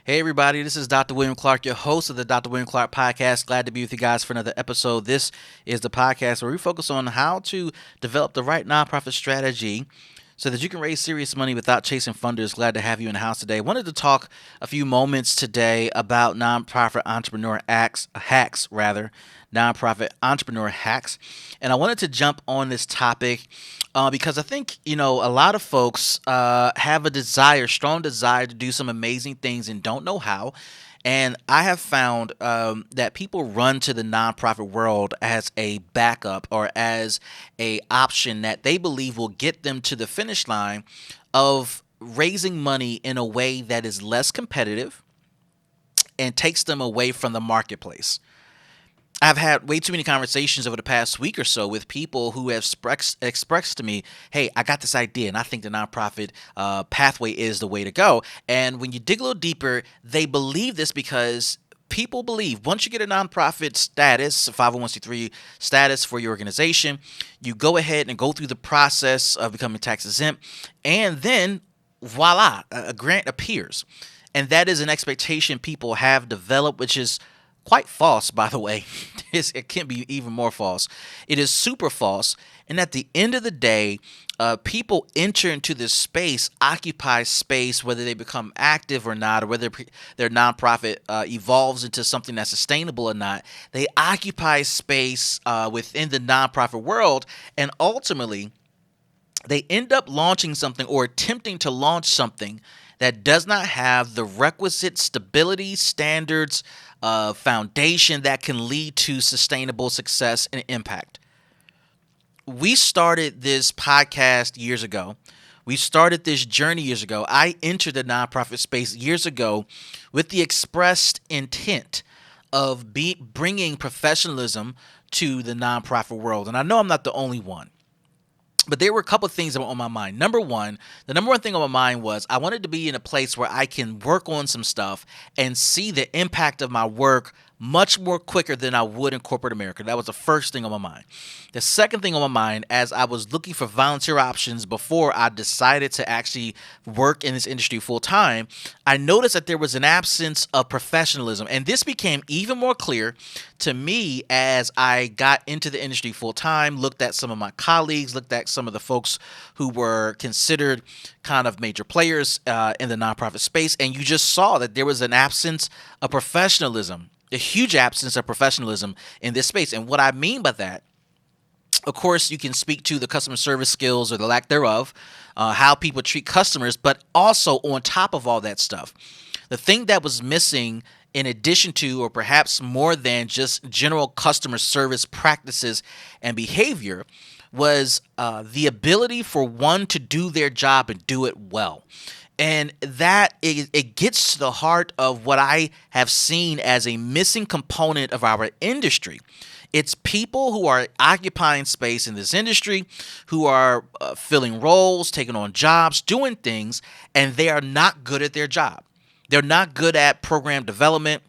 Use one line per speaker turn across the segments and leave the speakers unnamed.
Hey everybody, this is Dr. William Clark, your host of the Dr. William Clark podcast. Glad to be with you guys for another episode. This is the podcast where we focus on how to develop the right nonprofit strategy so that you can raise serious money without chasing funders. Glad to have you in the house today. Wanted to talk a few moments today about nonprofit entrepreneur hacks, nonprofit entrepreneur hacks. And I wanted to jump on this topic because I think, a lot of folks have a strong desire to do some amazing things and don't know how. And I have found that people run to the nonprofit world as a backup or as a option that they believe will get them to the finish line of raising money in a way that is less competitive and takes them away from the marketplace. I've had way too many conversations over the past week or so with people who have expressed to me, hey, I got this idea and I think the nonprofit pathway is the way to go. And when you dig a little deeper, they believe this because people believe once you get a nonprofit status, a 501c3 status for your organization, you go ahead and go through the process of becoming tax exempt, and then voila, a grant appears. And that is an expectation people have developed, which is quite false, by the way. It can be even more false. It is super false. And at the end of the day, people enter into this space, occupy space, whether they become active or not, or whether their nonprofit evolves into something that's sustainable or not. They occupy space within the nonprofit world, and ultimately, they end up launching something or attempting to launch something that does not have the requisite stability, standards, foundation that can lead to sustainable success and impact. We started this podcast years ago. We started this journey years ago. I entered the nonprofit space years ago with the expressed intent of bringing professionalism to the nonprofit world. And I know I'm not the only one. But there were a couple of things that were on my mind. The number one thing on my mind was I wanted to be in a place where I can work on some stuff and see the impact of my work much more quicker than I would in corporate America. That was the first thing on my mind. The second thing on my mind, as I was looking for volunteer options before I decided to actually work in this industry full time, I noticed that there was an absence of professionalism. And this became even more clear to me as I got into the industry full time, looked at some of my colleagues, looked at some of the folks who were considered kind of major players in the nonprofit space. And you just saw that there was an absence of professionalism. A huge absence of professionalism in this space. And what I mean by that, of course, you can speak to the customer service skills or the lack thereof, how people treat customers, but also on top of all that stuff, the thing that was missing in addition to, or perhaps more than just general customer service practices and behavior, was the ability for one to do their job and do it well. And that it gets to the heart of what I have seen as a missing component of our industry. It's people who are occupying space in this industry, who are filling roles, taking on jobs, doing things, and they are not good at their job. They're not good at program development.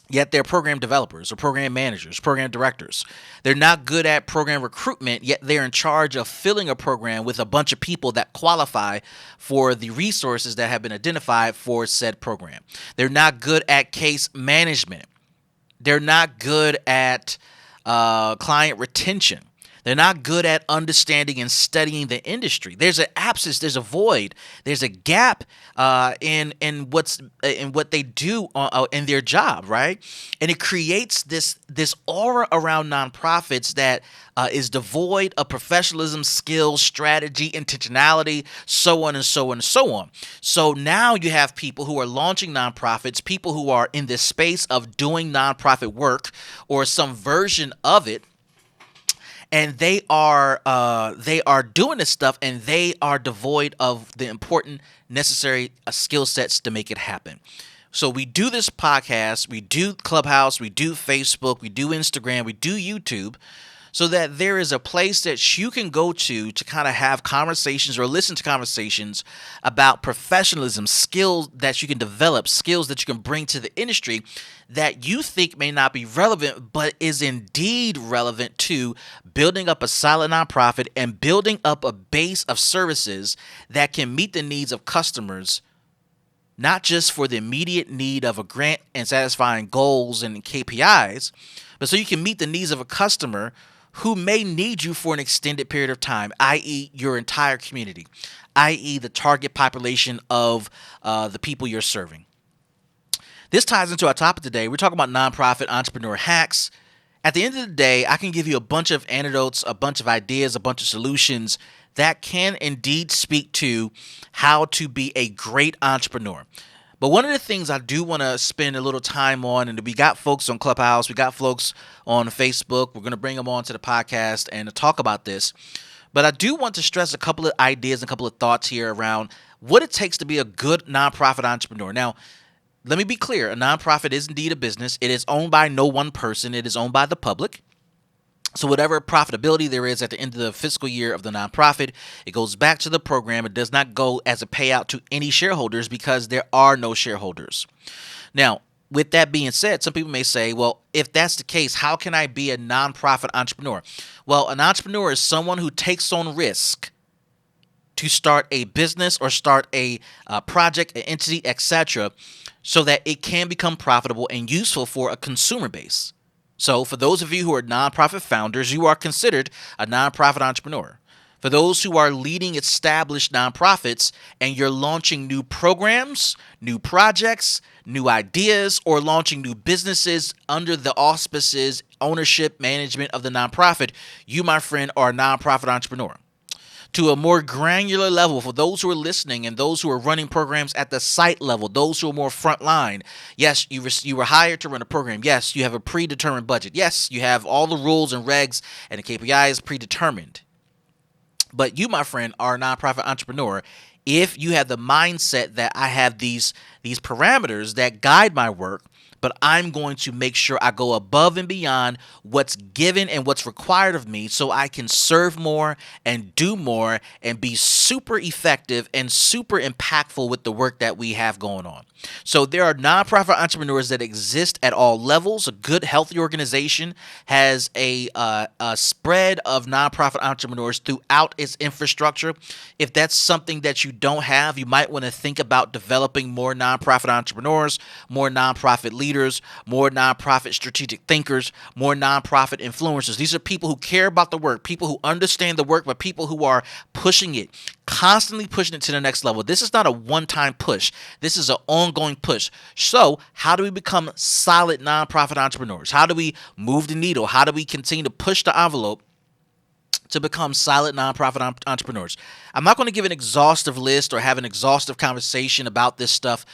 Yet they're program developers or program managers, program directors. They're not good at program recruitment, yet they're in charge of filling a program with a bunch of people that qualify for the resources that have been identified for said program. They're not good at case management. They're not good at client retention. They're not good at understanding and studying the industry. There's an absence. There's a void. There's a gap in what they do in their job, right? And it creates this aura around nonprofits that is devoid of professionalism, skill, strategy, intentionality, so on and so on and so on. So now you have people who are launching nonprofits, people who are in this space of doing nonprofit work or some version of it. And they are doing this stuff, and they are devoid of the important, necessary skill sets to make it happen. So we do this podcast, we do Clubhouse, we do Facebook, we do Instagram, we do YouTube, so that there is a place that you can go to kind of have conversations or listen to conversations about professionalism, skills that you can develop, skills that you can bring to the industry that you think may not be relevant, but is indeed relevant to building up a solid nonprofit and building up a base of services that can meet the needs of customers not just for the immediate need of a grant and satisfying goals and KPIs, but so you can meet the needs of a customer who may need you for an extended period of time, i.e. your entire community, i.e. the target population of the people you're serving. This ties into our topic today. We're talking about nonprofit entrepreneur hacks. At the end of the day, I can give you a bunch of anecdotes, a bunch of ideas, a bunch of solutions that can indeed speak to how to be a great entrepreneur. But one of the things I do want to spend a little time on, and we got folks on Clubhouse, we got folks on Facebook, we're going to bring them on to the podcast and to talk about this. But I do want to stress a couple of ideas and a couple of thoughts here around what it takes to be a good nonprofit entrepreneur. Now, let me be clear. A nonprofit is indeed a business. It is owned by no one person. It is owned by the public. So whatever profitability there is at the end of the fiscal year of the nonprofit, it goes back to the program. It does not go as a payout to any shareholders because there are no shareholders. Now, with that being said, some people may say, well, if that's the case, how can I be a nonprofit entrepreneur? Well, an entrepreneur is someone who takes on risk to start a business or start a project, an entity, etc., so that it can become profitable and useful for a consumer base. So for those of you who are nonprofit founders, you are considered a nonprofit entrepreneur. For those who are leading established nonprofits and you're launching new programs, new projects, new ideas, or launching new businesses under the auspices, ownership, management of the nonprofit, you, my friend, are a nonprofit entrepreneur. To a more granular level, for those who are listening and those who are running programs at the site level, those who are more frontline, yes, you were hired to run a program. Yes, you have a predetermined budget. Yes, you have all the rules and regs and the KPIs predetermined. But you, my friend, are a nonprofit entrepreneur if you have the mindset that I have these parameters that guide my work, but I'm going to make sure I go above and beyond what's given and what's required of me so I can serve more and do more and be super effective and super impactful with the work that we have going on. So there are nonprofit entrepreneurs that exist at all levels. A good, healthy organization has a spread of nonprofit entrepreneurs throughout its infrastructure. If that's something that you don't have, you might want to think about developing more nonprofit entrepreneurs, more nonprofit leaders, more nonprofit strategic thinkers, more nonprofit influencers. These are people who care about the work, people who understand the work, but people who are pushing it, constantly pushing it to the next level. This is not a one-time push. This is an ongoing push. So how do we become solid nonprofit entrepreneurs? How do we move the needle? How do we continue to push the envelope to become solid nonprofit entrepreneurs? I'm not going to give an exhaustive list or have an exhaustive conversation about this stuff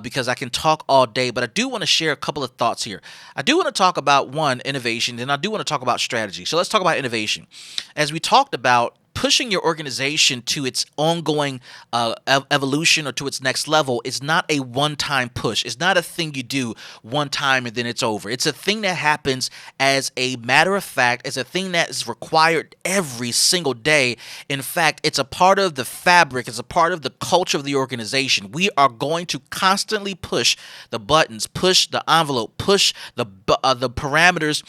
because I can talk all day, but I do want to share a couple of thoughts here. I do want to talk about, one, innovation, and I do want to talk about strategy. So let's talk about innovation. As we talked about, pushing your organization to its ongoing evolution or to its next level is not a one-time push. It's not a thing you do one time and then it's over. It's a thing that happens as a matter of fact. It's a thing that is required every single day. In fact, it's a part of the fabric. It's a part of the culture of the organization. We are going to constantly push the buttons, push the envelope, push the parameters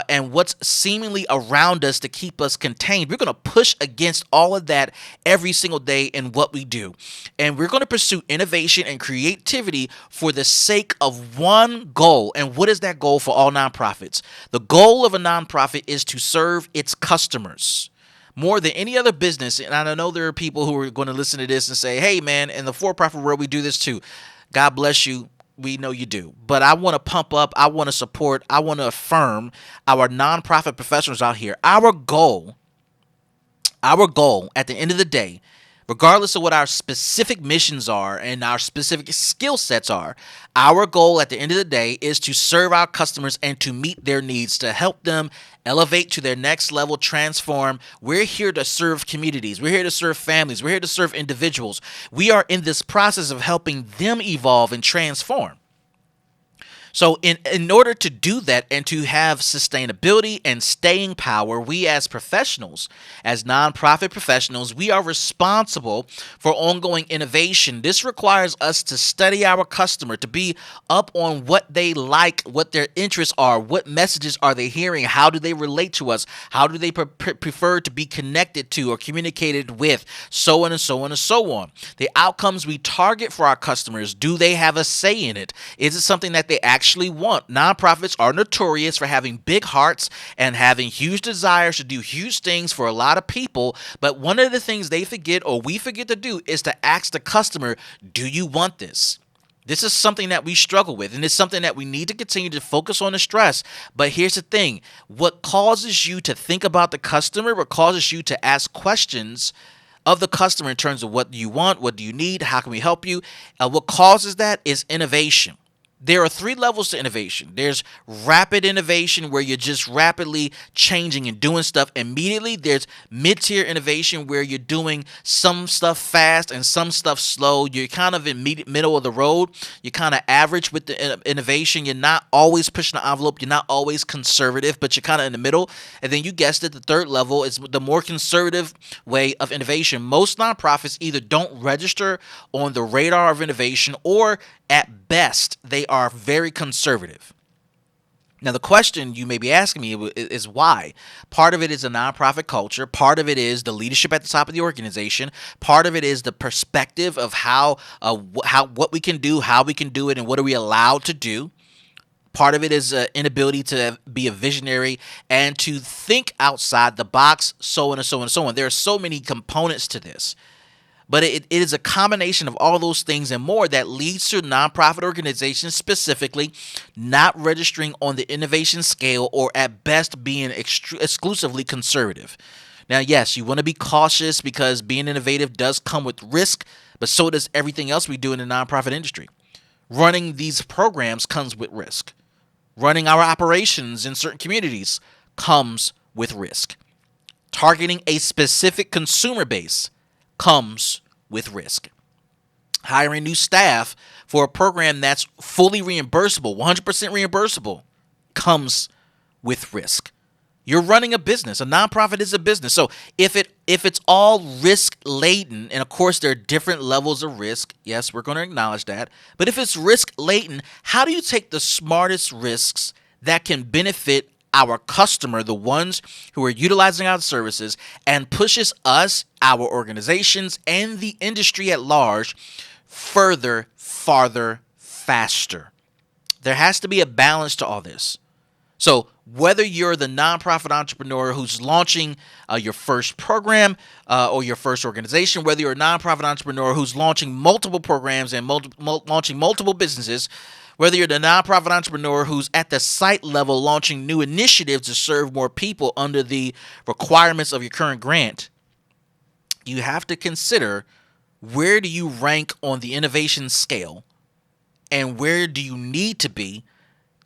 and what's seemingly around us to keep us contained. We're going to push against all of that every single day in what we do. And we're going to pursue innovation and creativity for the sake of one goal. And what is that goal for all nonprofits? The goal of a nonprofit is to serve its customers more than any other business. And I know there are people who are going to listen to this and say, hey, man, in the for-profit world, we do this too. God bless you. We know you do. But I want to pump up. I want to support. I want to affirm our nonprofit professionals out here. Our goal at the end of the day, regardless of what our specific missions are and our specific skill sets are, our goal at the end of the day is to serve our customers and to meet their needs, to help them elevate to their next level, transform. We're here to serve communities. We're here to serve families. We're here to serve individuals. We are in this process of helping them evolve and transform. So in order to do that and to have sustainability and staying power, we as professionals, as nonprofit professionals, we are responsible for ongoing innovation. This requires us to study our customer, to be up on what they like, what their interests are, what messages are they hearing, how do they relate to us, how do they prefer to be connected to or communicated with, so on and so on and so on. The outcomes we target for our customers, do they have a say in it? Is it something that they actually want? Nonprofits are notorious for having big hearts and having huge desires to do huge things for a lot of people, but one of the things they forget or we forget to do is to ask the customer, do you want this? This is something that we struggle with, and it's something that we need to continue to focus on and stress. But here's the thing. What causes you to think about the customer, what causes you to ask questions of the customer in terms of what do you want, what do you need, how can we help you, what causes that is innovation. There are 3 levels to innovation. There's rapid innovation where you're just rapidly changing and doing stuff immediately. There's mid-tier innovation where you're doing some stuff fast and some stuff slow. You're kind of in middle of the road. You're kind of average with the innovation. You're not always pushing the envelope. You're not always conservative, but you're kind of in the middle. And then you guessed it, the 3rd level is the more conservative way of innovation. Most nonprofits either don't register on the radar of innovation or at best, they are very conservative. Now, the question you may be asking me is why? Part of it is a nonprofit culture. Part of it is the leadership at the top of the organization. Part of it is the perspective of how what we can do, how we can do it, and what are we allowed to do. Part of it is an inability to be a visionary and to think outside the box, so on and so on and so on. There are so many components to this. But it is a combination of all those things and more that leads to nonprofit organizations specifically not registering on the innovation scale or at best being exclusively conservative. Now, yes, you want to be cautious because being innovative does come with risk, but so does everything else we do in the nonprofit industry. Running these programs comes with risk. Running our operations in certain communities comes with risk. Targeting a specific consumer base comes with risk. Hiring new staff for a program that's fully reimbursable, 100% reimbursable, comes with risk. You're running a business. A nonprofit is a business. So if it's all risk laden, and of course there are different levels of risk, yes, we're going to acknowledge that. But if it's risk laden, how do you take the smartest risks that can benefit our customer, the ones who are utilizing our services, and pushes us, our organizations, and the industry at large further, farther, faster? There has to be a balance to all this. So whether you're the nonprofit entrepreneur who's launching your first program or your first organization, whether you're a nonprofit entrepreneur who's launching multiple programs and launching multiple businesses, whether you're the nonprofit entrepreneur who's at the site level launching new initiatives to serve more people under the requirements of your current grant, you have to consider, where do you rank on the innovation scale and where do you need to be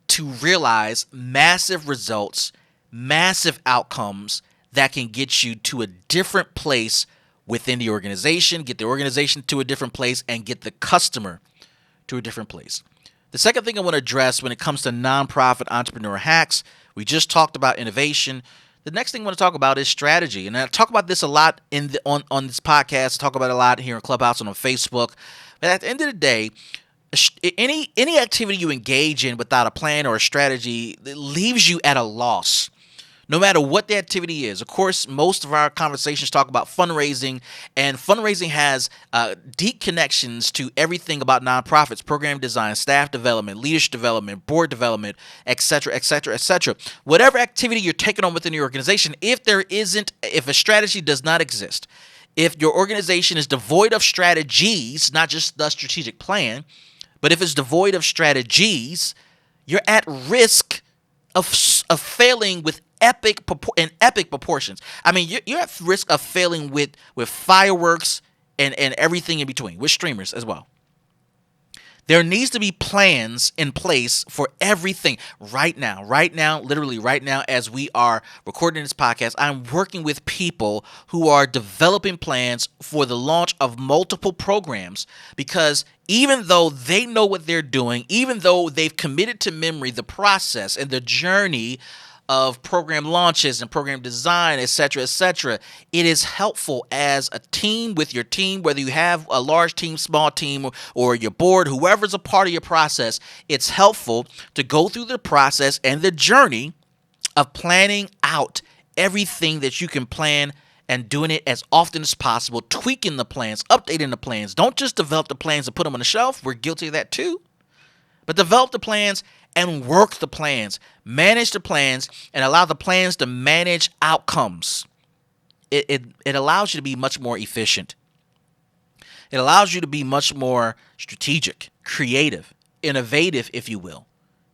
to realize massive results, massive outcomes that can get you to a different place within the organization, get the organization to a different place, and get the customer to a different place. The second thing I want to address when it comes to nonprofit entrepreneur hacks, we just talked about innovation. The next thing I want to talk about is strategy. And I talk about this a lot on this podcast. I talk about it a lot here in Clubhouse and on Facebook. But at the end of the day, any activity you engage in without a plan or a strategy leaves you at a loss, no matter what the activity is. Of course, most of our conversations talk about fundraising, and fundraising has deep connections to everything about nonprofits: program design, staff development, leadership development, board development, etc., etc., etc. Whatever activity you're taking on within your organization, if a strategy does not exist, if your organization is devoid of strategies, not just the strategic plan, but if it's devoid of strategies, you're at risk of failing with epic proportions. I mean, you're at risk of failing with fireworks and everything in between, with streamers as well. There needs to be plans in place for everything right now, literally right now, as we are recording this podcast. I'm working with people who are developing plans for the launch of multiple programs, because even though they know what they're doing, even though they've committed to memory the process and the journey of program launches and program design, etc., it is helpful as a team with your team, whether you have a large team, small team, or your board, whoever's a part of your process. It's helpful to go through the process and the journey of planning out everything that you can plan, and doing it as often as possible, tweaking the plans, updating the plans. Don't just develop the plans and put them on the shelf. We're guilty of that too. But develop the plans and work the plans, manage the plans, and allow the plans to manage outcomes. It allows you to be much more efficient. It allows you to be much more strategic, creative, innovative, if you will.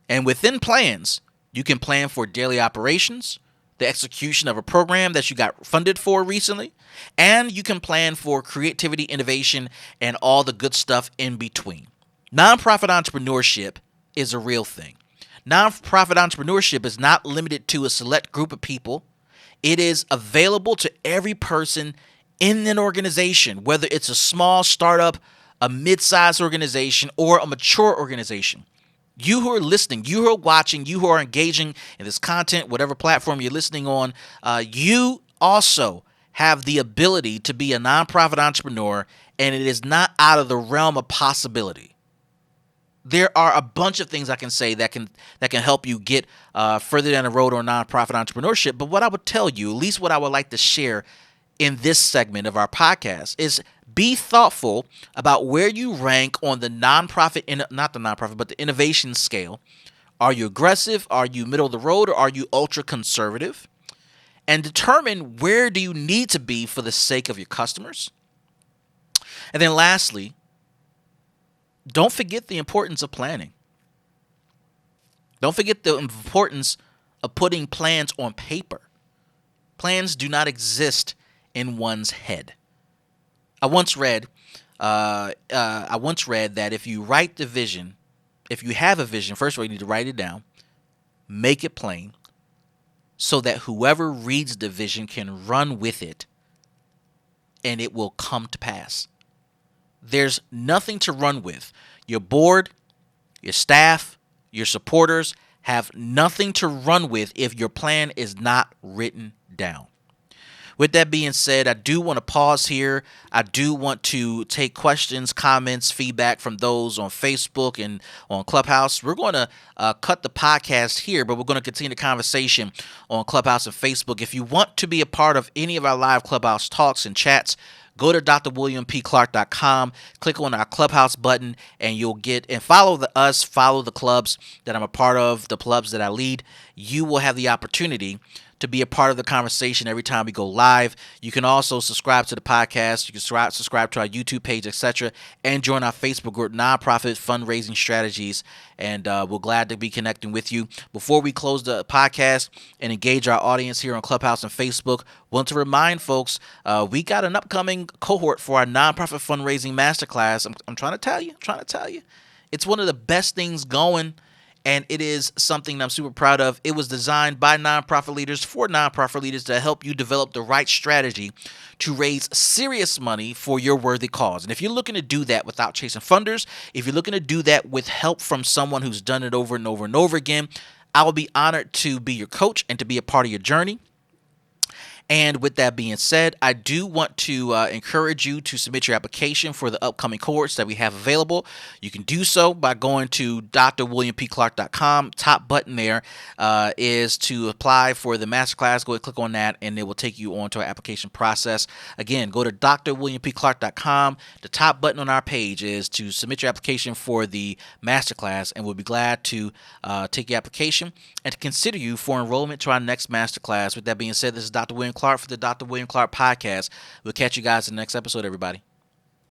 And within plans, you can plan for daily operations, the execution of a program that you got funded for recently, and you can plan for creativity, innovation, and all the good stuff in between. Nonprofit entrepreneurship is a real thing. Nonprofit entrepreneurship is not limited to a select group of people. It is available to every person in an organization, whether it's a small startup, a mid-sized organization, or a mature organization. You who are listening, you who are watching, you who are engaging in this content, whatever platform you're listening on, you also have the ability to be a nonprofit entrepreneur, and it is not out of the realm of possibility. There are a bunch of things I can say that can help you get further down the road on nonprofit entrepreneurship. But what I would tell you, at least what I would like to share in this segment of our podcast, is be thoughtful about where you rank on the the innovation scale. Are you aggressive? Are you middle of the road? Or are you ultra conservative? And determine where do you need to be for the sake of your customers. And then lastly, don't forget the importance of planning. Don't forget the importance of putting plans on paper. Plans do not exist in one's head. I once read that if you write the vision, if you have a vision, first of all, you need to write it down, make it plain, so that whoever reads the vision can run with it, and it will come to pass. There's nothing to run with. Your board, your staff, your supporters have nothing to run with if your plan is not written down. With that being said, I do want to pause here. I do want to take questions, comments, feedback from those on Facebook and on Clubhouse. We're going to cut the podcast here, but we're going to continue the conversation on Clubhouse and Facebook. If you want to be a part of any of our live Clubhouse talks and chats, go to DrWilliamPClark.com, click on our Clubhouse button, and you'll get and follow the clubs that I'm a part of, the clubs that I lead. You will have the opportunity to be a part of the conversation every time we go live. You can also subscribe to the podcast. You can subscribe to our YouTube page, etc., and join our Facebook group, Nonprofit Fundraising Strategies. And we're glad to be connecting with you. Before we close the podcast and engage our audience here on Clubhouse and Facebook, want to remind folks we got an upcoming cohort for our Nonprofit Fundraising Master Class. I'm trying to tell you. It's one of the best things going. And it is something I'm super proud of. It was designed by nonprofit leaders for nonprofit leaders to help you develop the right strategy to raise serious money for your worthy cause. And if you're looking to do that without chasing funders, if you're looking to do that with help from someone who's done it over and over and over again, I will be honored to be your coach and to be a part of your journey. And with that being said, I do want to encourage you to submit your application for the upcoming cohorts that we have available. You can do so by going to DrWilliamPClark.com. Top button there is to apply for the masterclass. Go ahead, click on that, and it will take you on to our application process. Again, go to DrWilliamPClark.com. The top button on our page is to submit your application for the masterclass, and we'll be glad to take your application and to consider you for enrollment to our next masterclass. With that being said, this is Dr. William Clark for the Dr. William Clark podcast. We'll catch you guys in the next episode, everybody.